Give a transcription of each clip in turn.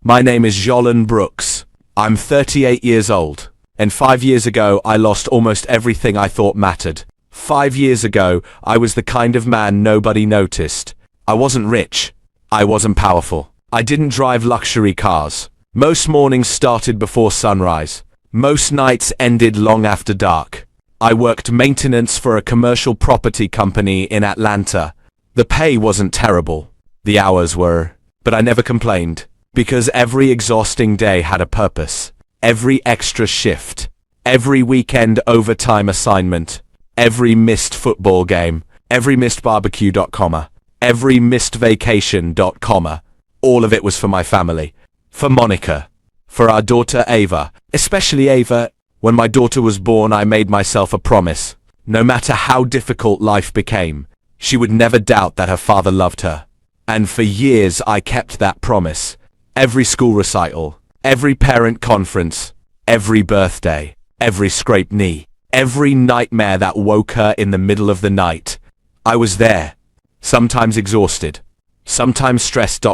My name is Jolan Brooks. I'm 38 years old. And 5 years ago, I lost almost everything I thought mattered. 5 years ago, I was the kind of man nobody noticed. I wasn't rich. I wasn't powerful. I didn't drive luxury cars. Most mornings started before sunrise. Most nights ended long after dark. I worked maintenance for a commercial property company in Atlanta. The pay wasn't terrible. The hours were, but I never complained. Because every exhausting day had a purpose. Every extra shift. Every weekend overtime assignment. Every missed football game. Every missed barbecue. Every missed vacation. All of it was for my family. For Monica. For our daughter Ava. Especially Ava. When my daughter was born, I made myself a promise. No matter how difficult life became, she would never doubt that her father loved her. And for years I kept that promise. Every school recital, every parent conference, every birthday, every scraped knee, every nightmare that woke her in the middle of the night. I was there, sometimes exhausted, sometimes stressed,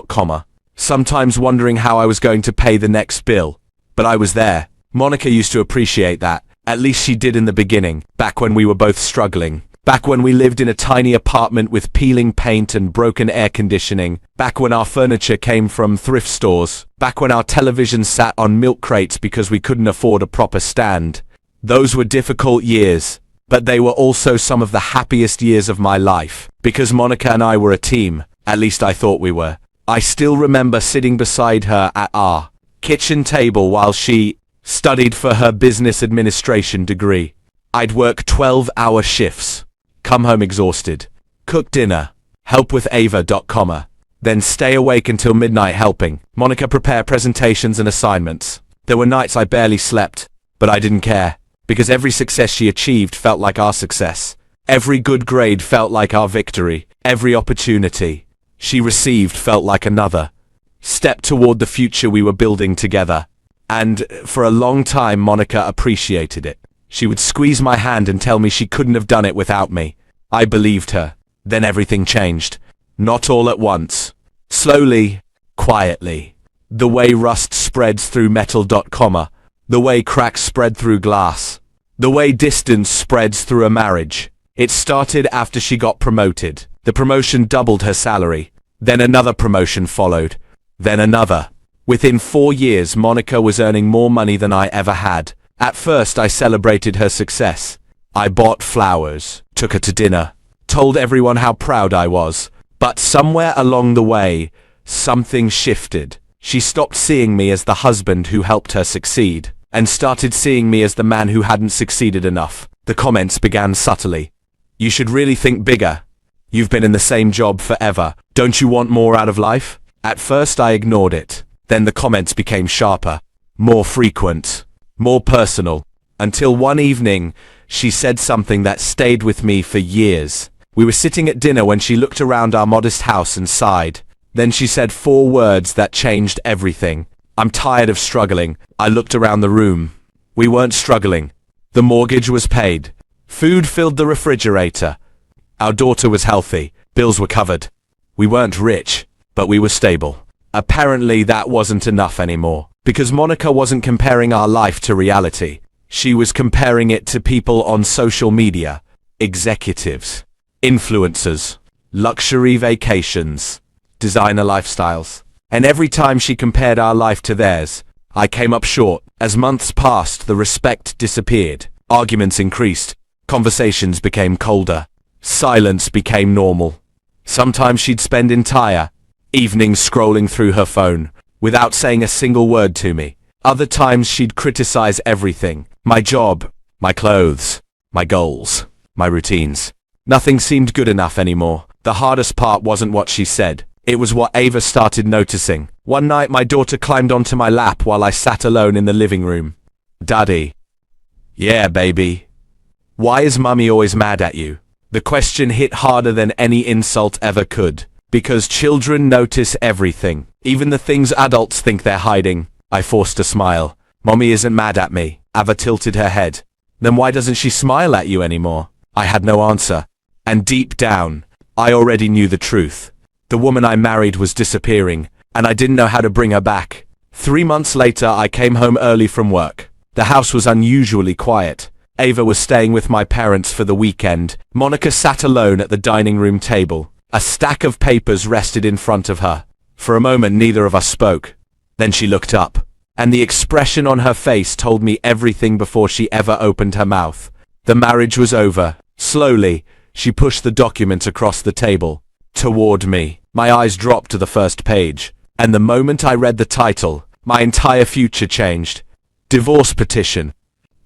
sometimes wondering how I was going to pay the next bill. But I was there. Monica used to appreciate that. At least she did in the beginning, back when we were both struggling. Back when we lived in a tiny apartment with peeling paint and broken air conditioning. Back when our furniture came from thrift stores. Back when our television sat on milk crates because we couldn't afford a proper stand. Those were difficult years, but they were also some of the happiest years of my life. Because Monica and I were a team, at least I thought we were. I still remember sitting beside her at our kitchen table while she studied for her business administration degree. I'd work 12-hour shifts. Come home exhausted, cook dinner, help with Ava, then stay awake until midnight helping Monica prepare presentations and assignments. There were nights I barely slept, but I didn't care, because every success she achieved felt like our success. Every good grade felt like our victory. Every opportunity she received felt like another step toward the future we were building together. And for a long time, Monica appreciated it. She would squeeze my hand and tell me she couldn't have done it without me. I believed her. Then everything changed. Not all at once. Slowly, quietly. The way rust spreads through metal, the way cracks spread through glass. The way distance spreads through a marriage. It started after she got promoted. The promotion doubled her salary. Then another promotion followed. Then another. Within 4 years, Monica was earning more money than I ever had. At first, I celebrated her success. I bought flowers, took her to dinner, told everyone how proud I was. But somewhere along the way, something shifted. She stopped seeing me as the husband who helped her succeed, and started seeing me as the man who hadn't succeeded enough. The comments began subtly. You should really think bigger. You've been in the same job forever. Don't you want more out of life? At first, I ignored it. Then the comments became sharper, more frequent. More personal, until one evening, she said something that stayed with me for years. We were sitting at dinner when she looked around our modest house and sighed. Then she said 4 words that changed everything. I'm tired of struggling. I looked around the room. We weren't struggling. The mortgage was paid. Food filled the refrigerator. Our daughter was healthy. Bills were covered. We weren't rich, but we were stable. Apparently that wasn't enough anymore. Because Monica wasn't comparing our life to reality. She was comparing it to people on social media, executives, influencers, luxury vacations, designer lifestyles. And every time she compared our life to theirs, I came up short. As months passed, the respect disappeared. Arguments increased. Conversations became colder. Silence became normal. Sometimes she'd spend entire evenings scrolling through her phone, without saying a single word to me. Other times she'd criticize everything. My job, my clothes, my goals, my routines. Nothing seemed good enough anymore. The hardest part wasn't what she said. It was what Ava started noticing. One night my daughter climbed onto my lap while I sat alone in the living room. Daddy. Yeah, baby. Why is Mummy always mad at you? The question hit harder than any insult ever could. Because children notice everything. Even the things adults think they're hiding. I forced a smile. Mommy isn't mad at me. Ava tilted her head. Then why doesn't she smile at you anymore? I had no answer. And deep down, I already knew the truth. The woman I married was disappearing, and I didn't know how to bring her back. 3 months later, I came home early from work. The house was unusually quiet. Ava was staying with my parents for the weekend. Monica sat alone at the dining room table. A stack of papers rested in front of her. For a moment, neither of us spoke. Then she looked up, and the expression on her face told me everything before she ever opened her mouth. The marriage was over. Slowly, she pushed the document across the table, toward me. My eyes dropped to the first page, and the moment I read the title, my entire future changed. Divorce petition.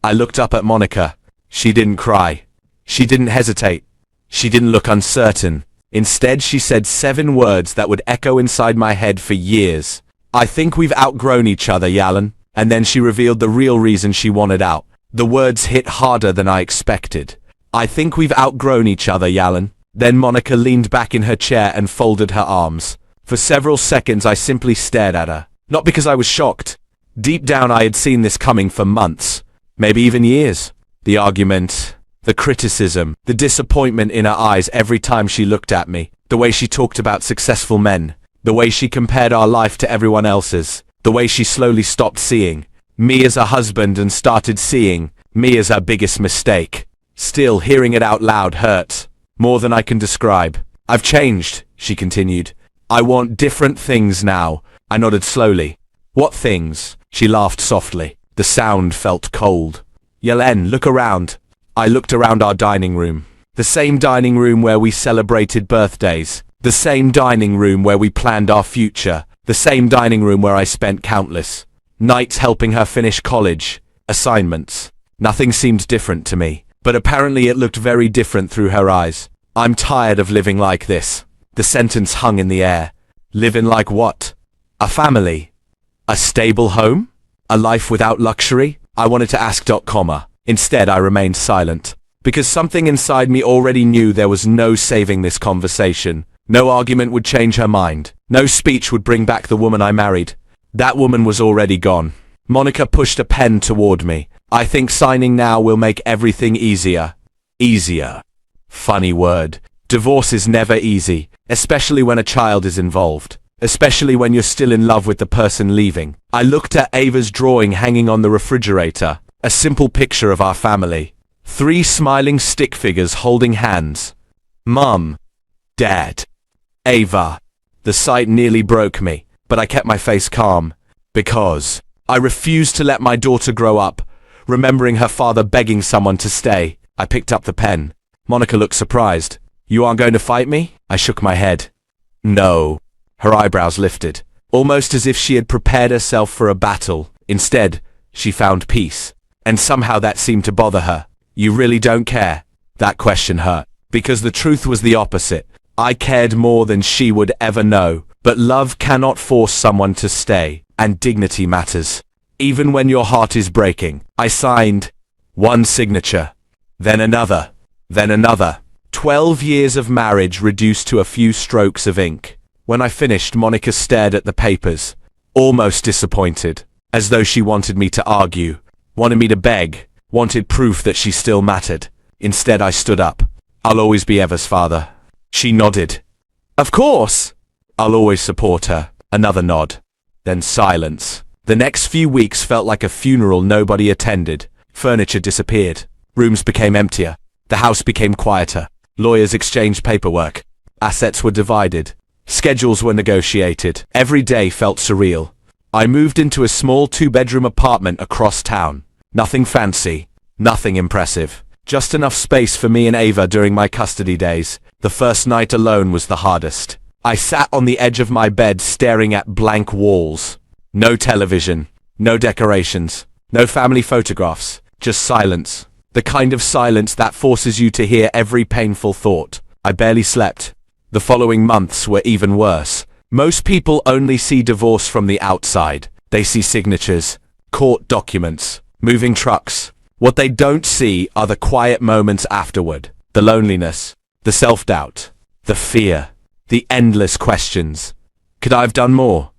I looked up at Monica. She didn't cry. She didn't hesitate. She didn't look uncertain. Instead, she said 7 words that would echo inside my head for years. I think we've outgrown each other, Yalan. And then she revealed the real reason she wanted out. The words hit harder than I expected. I think we've outgrown each other, Yalan. Then Monica leaned back in her chair and folded her arms. For several seconds, I simply stared at her. Not because I was shocked. Deep down, I had seen this coming for months. Maybe even years. The argument, the criticism, the disappointment in her eyes every time she looked at me. The way she talked about successful men. The way she compared our life to everyone else's. The way she slowly stopped seeing me as a husband and started seeing me as her biggest mistake. Still, hearing it out loud hurt. More than I can describe. I've changed, she continued. I want different things now. I nodded slowly. What things? She laughed softly. The sound felt cold. Yelen, look around. I looked around our dining room. The same dining room where we celebrated birthdays. The same dining room where we planned our future. The same dining room where I spent countless nights helping her finish college assignments. Nothing seemed different to me, but apparently it looked very different through her eyes. I'm tired of living like this. The sentence hung in the air. Living like what? A family? A stable home? A life without luxury? I wanted to ask. Instead, I remained silent, because something inside me already knew there was no saving this conversation. No argument would change her mind. No speech would bring back the woman I married. That woman was already gone. Monica pushed a pen toward me. I think signing now will make everything easier. Easier. Funny word. Divorce is never easy, especially when a child is involved. Especially when you're still in love with the person leaving. I looked at Ava's drawing hanging on the refrigerator. A simple picture of our family. 3 smiling stick figures holding hands. Mum. Dad. Ava. The sight nearly broke me, but I kept my face calm. Because I refused to let my daughter grow up, remembering her father begging someone to stay. I picked up the pen. Monica looked surprised. You aren't going to fight me? I shook my head. No. Her eyebrows lifted, almost as if she had prepared herself for a battle. Instead, she found peace. And somehow that seemed to bother her. You really don't care? That question hurt, because the truth was the opposite. I cared more than she would ever know. But love cannot force someone to stay, and dignity matters. Even when your heart is breaking. I signed 1 signature, then another, then another. 12 years of marriage reduced to a few strokes of ink. When I finished, Monica stared at the papers, almost disappointed, as though she wanted me to argue, wanted me to beg, wanted proof that she still mattered. Instead, I stood up. I'll always be Eva's father. She nodded. Of course. I'll always support her. Another nod. Then silence. The next few weeks felt like a funeral nobody attended. Furniture disappeared. Rooms became emptier. The house became quieter. Lawyers exchanged paperwork. Assets were divided. Schedules were negotiated. Every day felt surreal. I moved into a small 2-bedroom apartment across town. Nothing fancy. Nothing impressive. Just enough space for me and Ava during my custody days. The first night alone was the hardest. I sat on the edge of my bed staring at blank walls. No television. No decorations. No family photographs. Just silence. The kind of silence that forces you to hear every painful thought. I barely slept. The following months were even worse. Most people only see divorce from the outside. They see signatures, court documents, moving trucks. What they don't see are the quiet moments afterward. The loneliness, the self-doubt, the fear, the endless questions. Could I have done more?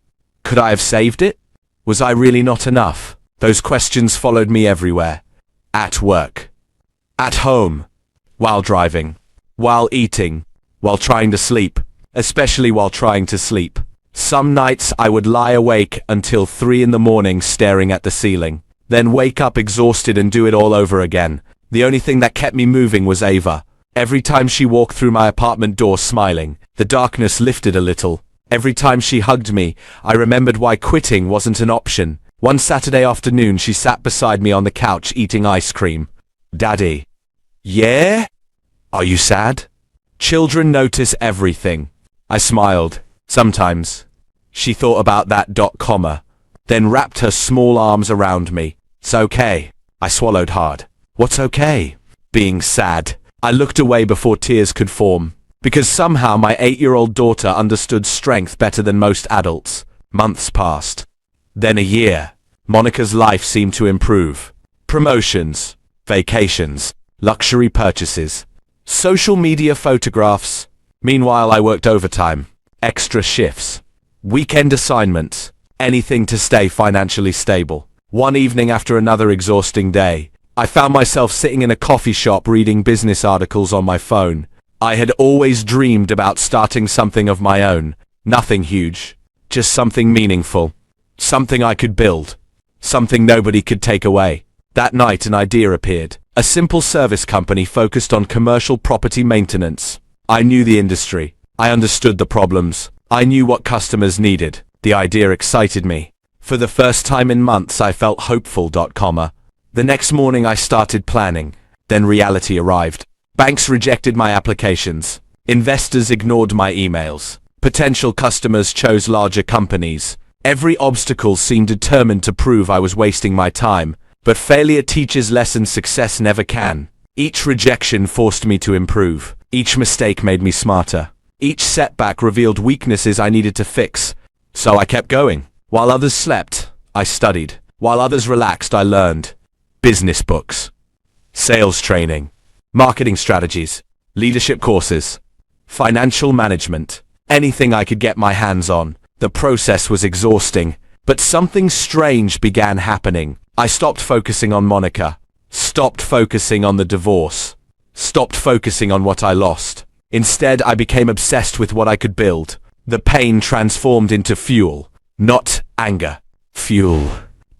Could I have saved it? Was I really not enough? Those questions followed me everywhere. At work. At home. While driving. While eating. While trying to sleep. Especially while trying to sleep. Some nights I would lie awake until 3 in the morning staring at the ceiling, then wake up exhausted and do it all over again. The only thing that kept me moving was Ava. Every time she walked through my apartment door smiling, the darkness lifted a little. Every time she hugged me, I remembered why quitting wasn't an option. One Saturday afternoon, she sat beside me on the couch eating ice cream. "Daddy." "Yeah? Are you sad?" "Children notice everything." I smiled. "Sometimes." She thought about that, comma, then wrapped her small arms around me. "It's okay." I swallowed hard. "What's okay?" "Being sad." I looked away before tears could form, because somehow my 8-year-old daughter understood strength better than most adults. Months passed. Then a year. Monica's life seemed to improve. Promotions, vacations, luxury purchases, social media photographs. Meanwhile, I worked overtime, extra shifts, weekend assignments, anything to stay financially stable. One evening after another exhausting day, I found myself sitting in a coffee shop reading business articles on my phone. I had always dreamed about starting something of my own. Nothing huge, just something meaningful. Something I could build. Something nobody could take away. That night an idea appeared. A simple service company focused on commercial property maintenance. I knew the industry. I understood the problems. I knew what customers needed. The idea excited me. For the first time in months I felt hopeful, comma. The next morning I started planning. Then reality arrived. Banks rejected my applications. Investors ignored my emails. Potential customers chose larger companies. Every obstacle seemed determined to prove I was wasting my time. But failure teaches lessons success never can. Each rejection forced me to improve. Each mistake made me smarter. Each setback revealed weaknesses I needed to fix. So I kept going. While others slept, I studied. While others relaxed, I learned. Business books, sales training, marketing strategies, leadership courses, financial management, anything I could get my hands on. The process was exhausting, but something strange began happening. I stopped focusing on Monica, stopped focusing on the divorce, stopped focusing on what I lost. Instead, I became obsessed with what I could build. The pain transformed into fuel, not anger. Fuel.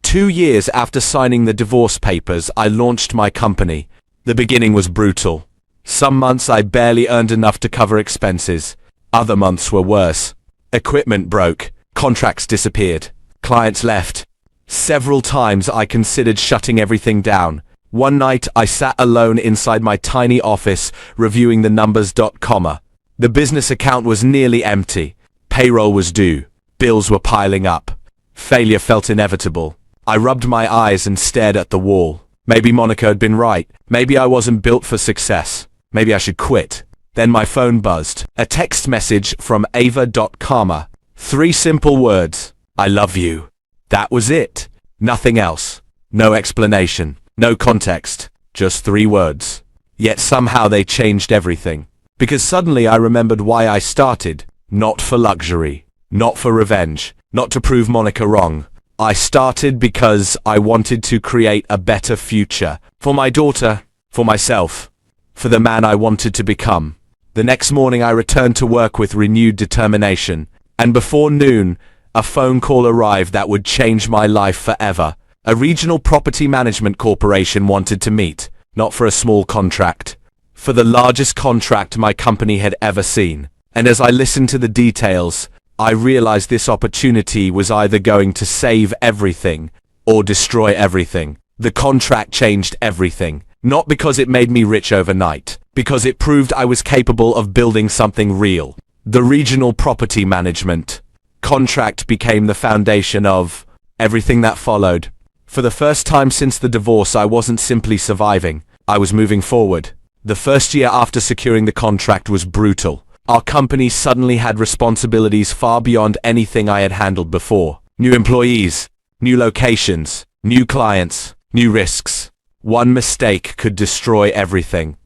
2 years after signing the divorce papers, I launched my company. The beginning was brutal. Some months I barely earned enough to cover expenses. Other months were worse. Equipment broke, contracts disappeared, clients left. Several times I considered shutting everything down. One night I sat alone inside my tiny office reviewing the numbers, comma. The business account was nearly empty. Payroll was due. Bills were piling up. Failure felt inevitable. I rubbed my eyes and stared at the wall. Maybe Monica had been right. Maybe I wasn't built for success. Maybe I should quit. Then my phone buzzed. A text message from Ava, comma. 3 simple words. "I love you." That was it. Nothing else. No explanation. No context. Just 3 words. Yet somehow they changed everything. Because suddenly I remembered why I started. Not for luxury. Not for revenge. Not to prove Monica wrong. I started because I wanted to create a better future. For my daughter. For myself. For the man I wanted to become. The next morning I returned to work with renewed determination. And before noon, a phone call arrived that would change my life forever. A regional property management corporation wanted to meet. Not for a small contract. For the largest contract my company had ever seen. And as I listened to the details, I realized this opportunity was either going to save everything or destroy everything. The contract changed everything. Not because it made me rich overnight, because it proved I was capable of building something real. The regional property management contract became the foundation of everything that followed. For the first time since the divorce, I wasn't simply surviving. I was moving forward. The first year after securing the contract was brutal. Our company suddenly had responsibilities far beyond anything I had handled before. New employees, new locations, new clients, new risks. One mistake could destroy everything.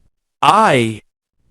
I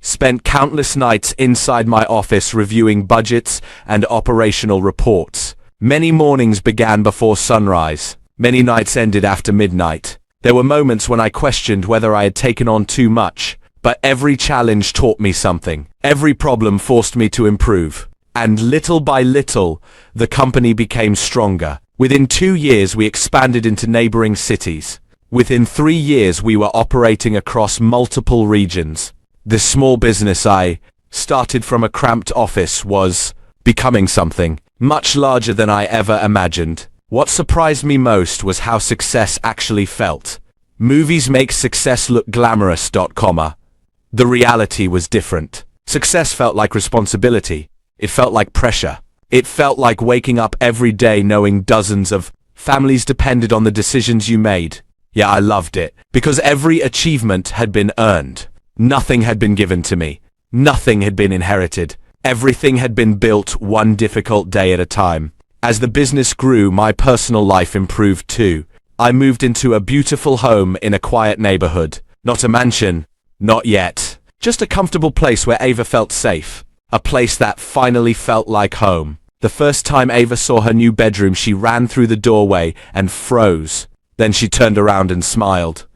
spent countless nights inside my office reviewing budgets and operational reports. Many mornings began before sunrise. Many nights ended after midnight. There were moments when I questioned whether I had taken on too much. But every challenge taught me something. Every problem forced me to improve. And little by little, the company became stronger. Within 2 years, we expanded into neighboring cities. Within 3 years, we were operating across multiple regions. The small business I started from a cramped office was becoming something much larger than I ever imagined. What surprised me most was how success actually felt. Movies make success look glamorous, The reality was different. Success felt like responsibility. It felt like pressure. It felt like waking up every day knowing dozens of families depended on the decisions you made. Yeah, I loved it, because every achievement had been earned. Nothing had been given to me. Nothing had been inherited. Everything had been built one difficult day at a time. As the business grew, my personal life improved too. I moved into a beautiful home in a quiet neighborhood. Not a mansion. Not yet. Just a comfortable place where Ava felt safe. A place that finally felt like home. The first time Ava saw her new bedroom, she ran through the doorway and froze. Then she turned around and smiled.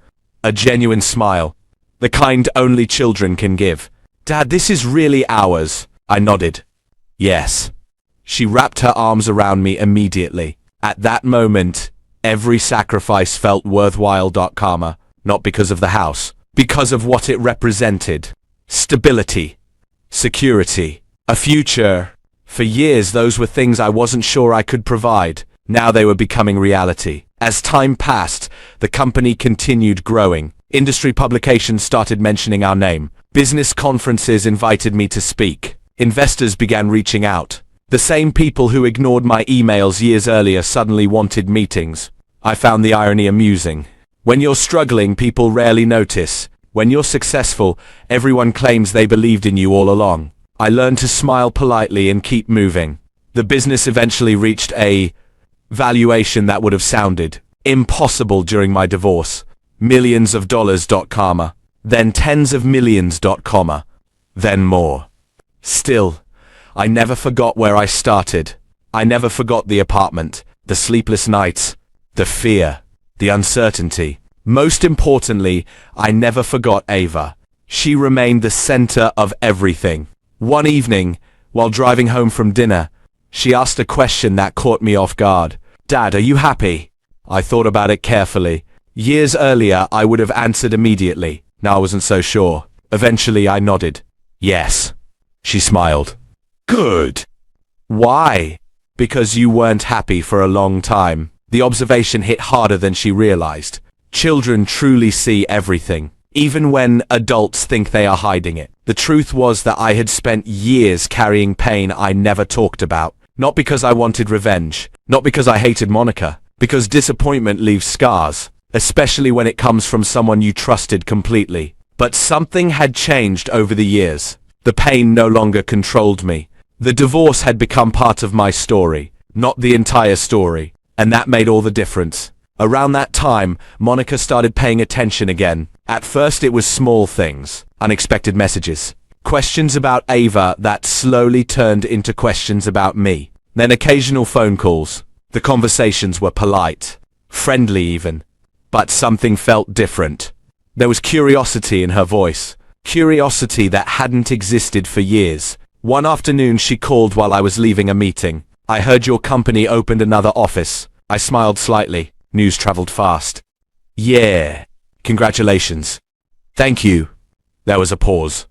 A genuine smile. The kind only children can give. Dad, this is really ours. I nodded. Yes. She wrapped her arms around me immediately. At that moment, every sacrifice felt worthwhile. Karma, not because of the house, because of what it represented. Stability. Security. A future. For years, those were things I wasn't sure I could provide. Now they were becoming reality. As time passed, the company continued growing. Industry publications started mentioning our name. Business conferences invited me to speak. Investors began reaching out. The same people who ignored my emails years earlier suddenly wanted meetings. I found the irony amusing. When you're struggling, people rarely notice. When you're successful, everyone claims they believed in you all along. I learned to smile politely and keep moving. The business eventually reached a valuation that would have sounded impossible during my divorce. Millions of dollars. Karma. Then tens of millions. Comma. Then more. Still, I never forgot where I started. I never forgot the apartment, the sleepless nights, the fear, the uncertainty. Most importantly, I never forgot Ava. She remained the center of everything. One evening, while driving home from dinner, she asked a question that caught me off guard. Dad, are you happy? I thought about it carefully. Years earlier, I would have answered immediately. Now I wasn't so sure. Eventually, I nodded. Yes. She smiled. Good. Why? Because you weren't happy for a long time. The observation hit harder than she realized. Children truly see everything, even when adults think they are hiding it. The truth was that I had spent years carrying pain I never talked about. Not because I wanted revenge, not because I hated Monica, because disappointment leaves scars, especially when it comes from someone you trusted completely. But something had changed over the years. The pain no longer controlled me. The divorce had become part of my story, not the entire story, and that made all the difference. Around that time, Monica started paying attention again. At first it was small things, unexpected messages, questions about Ava that slowly turned into questions about me. Then occasional phone calls. The conversations were polite, friendly even. But something felt different. There was curiosity in her voice. Curiosity that hadn't existed for years. One afternoon she called while I was leaving a meeting. I heard your company opened another office. I smiled slightly. News traveled fast. Yeah. Congratulations. Thank you. There was a pause.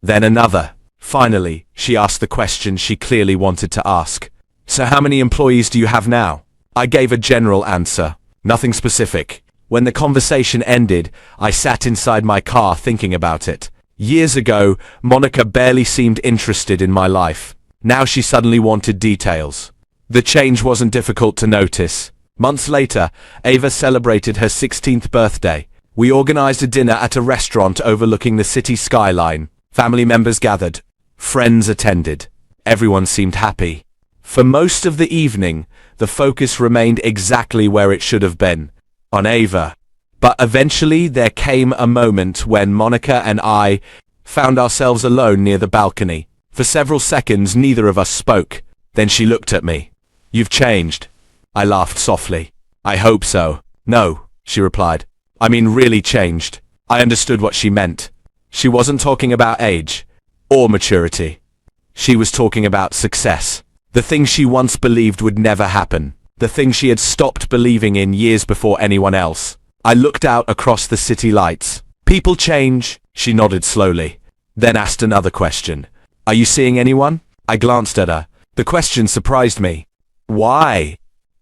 Then another. Finally, she asked the question she clearly wanted to ask. So how many employees do you have now? I gave a general answer. Nothing specific. When the conversation ended, I sat inside my car thinking about it. Years ago, Monica barely seemed interested in my life. Now she suddenly wanted details. The change wasn't difficult to notice. Months later, Ava celebrated her 16th birthday. We organized a dinner at a restaurant overlooking the city skyline. Family members gathered. Friends attended. Everyone seemed happy. For most of the evening, the focus remained exactly where it should have been, on Ava. But eventually there came a moment when Monica and I found ourselves alone near the balcony. For several seconds, neither of us spoke. Then she looked at me. You've changed. I laughed softly. I hope so. No, she replied. I mean really changed. I understood what she meant. She wasn't talking about age or maturity. She was talking about success. The thing she once believed would never happen. The thing she had stopped believing in years before anyone else. I looked out across the city lights. People change, she nodded slowly. Then asked another question. Are you seeing anyone? I glanced at her. The question surprised me. Why?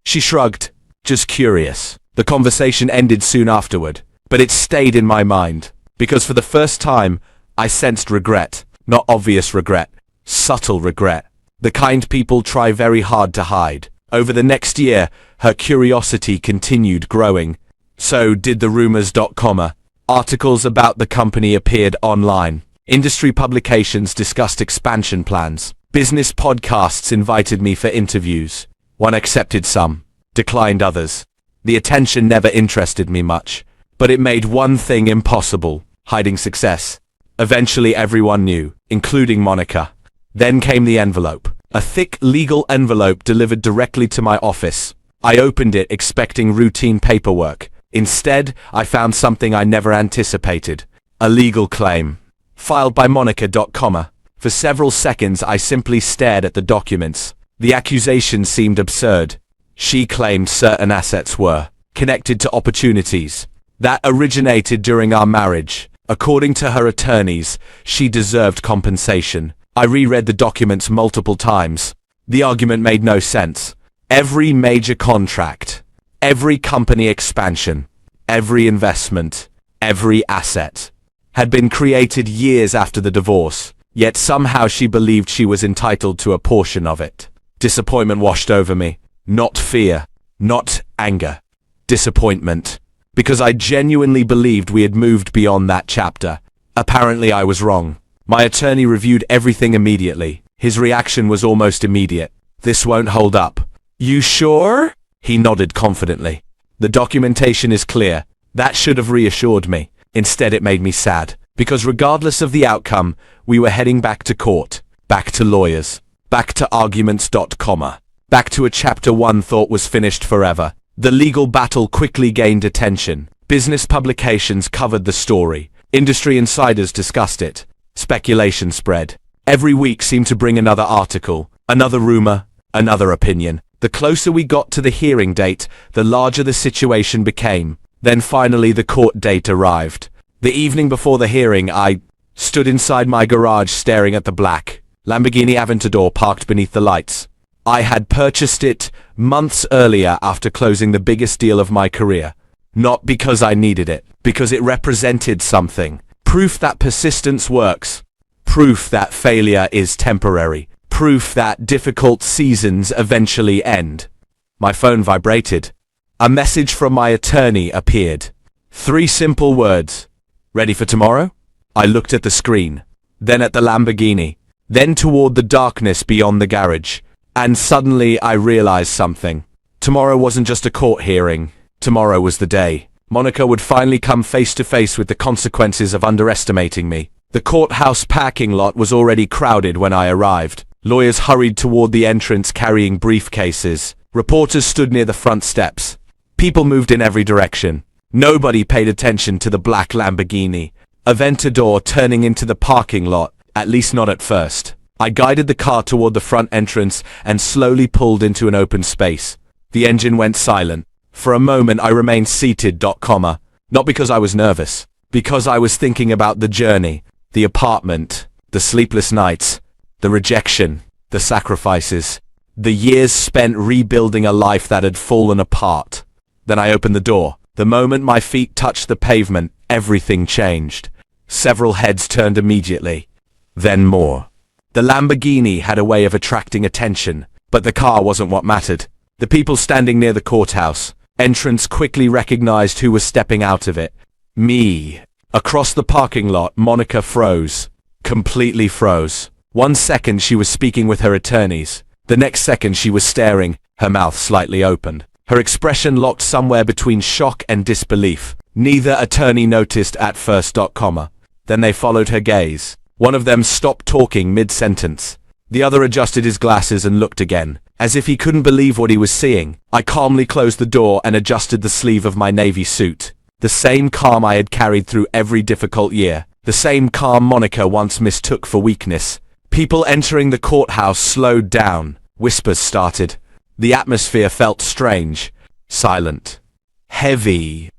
She shrugged. Just curious. The conversation ended soon afterward, but it stayed in my mind, because for the first time, I sensed regret. Not obvious regret, subtle regret. The kind people try very hard to hide. Over the next year, her curiosity continued growing. So did the rumors.com. Articles about the company appeared online. Industry publications discussed expansion plans. Business podcasts invited me for interviews. One accepted some, declined others. The attention never interested me much, but it made one thing impossible: hiding success. Eventually everyone knew, including Monica. Then came the envelope. A thick legal envelope delivered directly to my office. I opened it expecting routine paperwork. Instead, I found something I never anticipated. A legal claim. Filed by Monica.com. For several seconds I simply stared at the documents. The accusation seemed absurd. She claimed certain assets were connected to opportunities that originated during our marriage. According to her attorneys, she deserved compensation. I reread the documents multiple times. The argument made no sense. Every major contract, every company expansion, every investment, every asset had been created years after the divorce, yet somehow she believed she was entitled to a portion of it. Disappointment washed over me. Not fear, not anger. Disappointment. Because I genuinely believed we had moved beyond that chapter. Apparently I was wrong. My attorney reviewed everything immediately. His reaction was almost immediate. This won't hold up. You sure? He nodded confidently. The documentation is clear. That should have reassured me. Instead it made me sad. Because regardless of the outcome, we were heading back to court. Back to lawyers. Back to arguments.com. Back to a chapter one thought was finished forever. The legal battle quickly gained attention. Business publications covered the story. Industry insiders discussed it. Speculation spread. Every week seemed to bring another article, another rumor, another opinion. The closer we got to the hearing date, the larger the situation became. Then finally the court date arrived. The evening before the hearing, I stood inside my garage staring at the black Lamborghini Aventador parked beneath the lights. I had purchased it months earlier after closing the biggest deal of my career. Not because I needed it, because it represented something. Proof that persistence works. Proof that failure is temporary. Proof that difficult seasons eventually end. My phone vibrated. A message from my attorney appeared. 3 simple words. Ready for tomorrow? I looked at the screen, then at the Lamborghini, then toward the darkness beyond the garage. And suddenly I realized something. Tomorrow wasn't just a court hearing. Tomorrow was the day. Monica would finally come face to face with the consequences of underestimating me. The courthouse parking lot was already crowded when I arrived. Lawyers hurried toward the entrance carrying briefcases. Reporters stood near the front steps. People moved in every direction. Nobody paid attention to the black Lamborghini Aventador turning into the parking lot, at least not at first. I guided the car toward the front entrance and slowly pulled into an open space. The engine went silent. For a moment I remained seated, not because I was nervous, because I was thinking about the journey, the apartment, the sleepless nights, the rejection, the sacrifices, the years spent rebuilding a life that had fallen apart. Then I opened the door. The moment my feet touched the pavement, everything changed. Several heads turned immediately. Then more. The Lamborghini had a way of attracting attention, but the car wasn't what mattered. The people standing near the courthouse entrance quickly recognized who was stepping out of it. Me. Across the parking lot, Monica froze. Completely froze. 1 second she was speaking with her attorneys. The next second she was staring, her mouth slightly opened. Her expression locked somewhere between shock and disbelief. Neither attorney noticed at first, Then they followed her gaze. One of them stopped talking mid-sentence. The other adjusted his glasses and looked again, as if he couldn't believe what he was seeing. I calmly closed the door and adjusted the sleeve of my navy suit. The same calm I had carried through every difficult year. The same calm Monica once mistook for weakness. People entering the courthouse slowed down. Whispers started. The atmosphere felt strange, silent, heavy,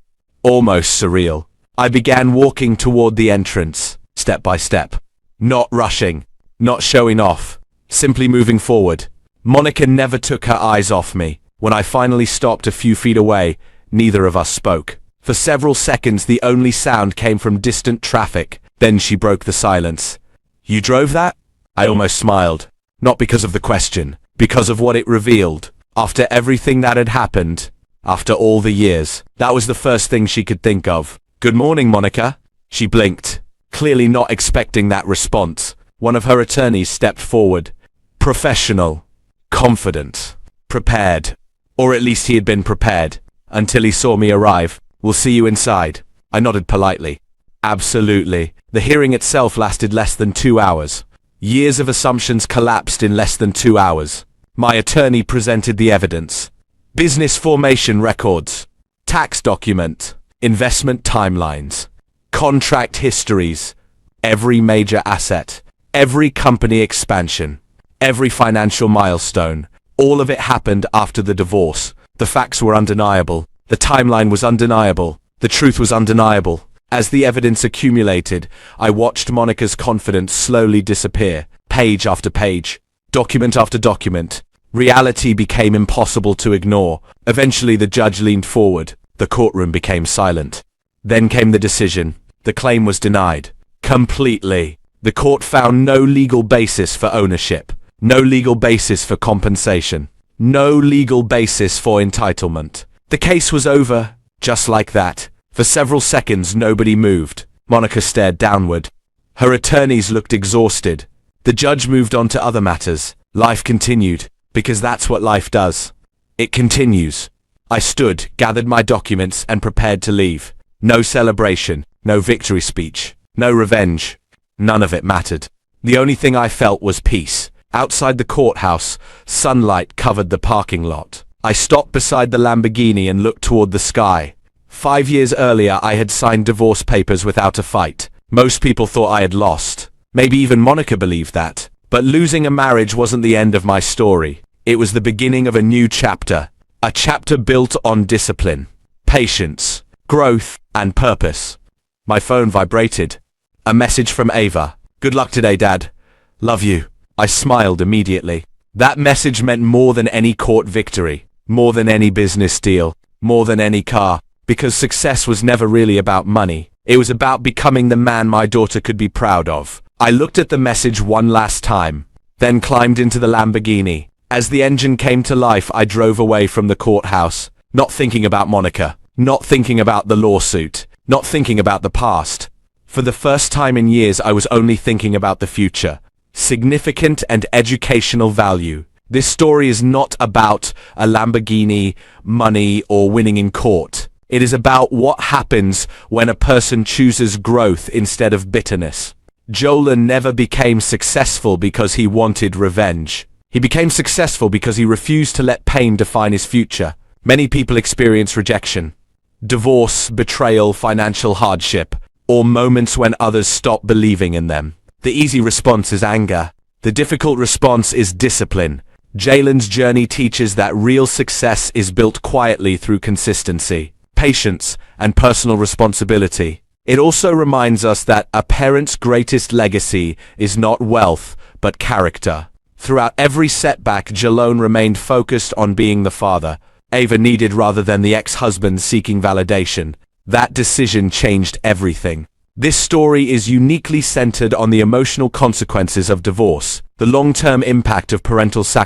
almost surreal. I began walking toward the entrance, step by step. Not rushing, not showing off, simply moving forward. Monica never took her eyes off me. When I finally stopped a few feet away, neither of us spoke. For several seconds, the only sound came from distant traffic. Then she broke the silence. "You drove that?" I almost smiled. Not because of the question, because of what it revealed. After everything that had happened, after all the years, that was the first thing she could think of. "Good morning, Monica." She blinked, clearly not expecting that response. One of her attorneys stepped forward. Professional, confident, prepared. Or at least he had been prepared, until he saw me arrive. "We'll see you inside." I nodded politely. Absolutely. The hearing itself lasted less than 2 hours. Years of assumptions collapsed in less than 2 hours. My attorney presented the evidence. Business formation records, tax document, investment timelines, contract histories, every major asset, every company expansion, every financial milestone. All of it happened after the divorce. The facts were undeniable. The timeline was undeniable. The truth was undeniable. As the evidence accumulated, I watched Monica's confidence slowly disappear, page after page, document after document. Reality became impossible to ignore. Eventually, the judge leaned forward. The courtroom became silent. Then came the decision. The claim was denied. Completely. The court found no legal basis for ownership, no legal basis for compensation, no legal basis for entitlement. The case was over, just like that. For several seconds, nobody moved. Monica stared downward. Her attorneys looked exhausted. The judge moved on to other matters. Life continued, because that's what life does. It continues. I stood, gathered my documents, and prepared to leave. No celebration, no victory speech, no revenge. None of it mattered. The only thing I felt was peace. Outside the courthouse, sunlight covered the parking lot. I stopped beside the Lamborghini and looked toward the sky. 5 years earlier, I had signed divorce papers without a fight. Most people thought I had lost. Maybe even Monica believed that. But losing a marriage wasn't the end of my story. It was the beginning of a new chapter. A chapter built on discipline, patience, growth, and purpose. My phone vibrated. A message from Ava. "Good luck today, Dad. Love you." I smiled immediately. That message meant more than any court victory, more than any business deal, more than any car. Because success was never really about money. It was about becoming the man my daughter could be proud of. I looked at the message one last time, then climbed into the Lamborghini. As the engine came to life, I drove away from the courthouse, not thinking about Monica, not thinking about the lawsuit, not thinking about the past. For the first time in years, I was only thinking about the future. Significant and educational value. This story is not about a Lamborghini, money, or winning in court. It is about what happens when a person chooses growth instead of bitterness. Jolan never became successful because he wanted revenge. He became successful because he refused to let pain define his future. Many people experience rejection, divorce, betrayal, financial hardship, or moments when others stop believing in them. The easy response is anger. The difficult response is discipline. Jalen's journey teaches that real success is built quietly through consistency, patience, and personal responsibility. It also reminds us that a parent's greatest legacy is not wealth, but character. Throughout every setback, Jalone remained focused on being the father Ava needed rather than the ex-husband seeking validation. That decision changed everything. This story is uniquely centered on the emotional consequences of divorce, the long-term impact of parental sacrifice,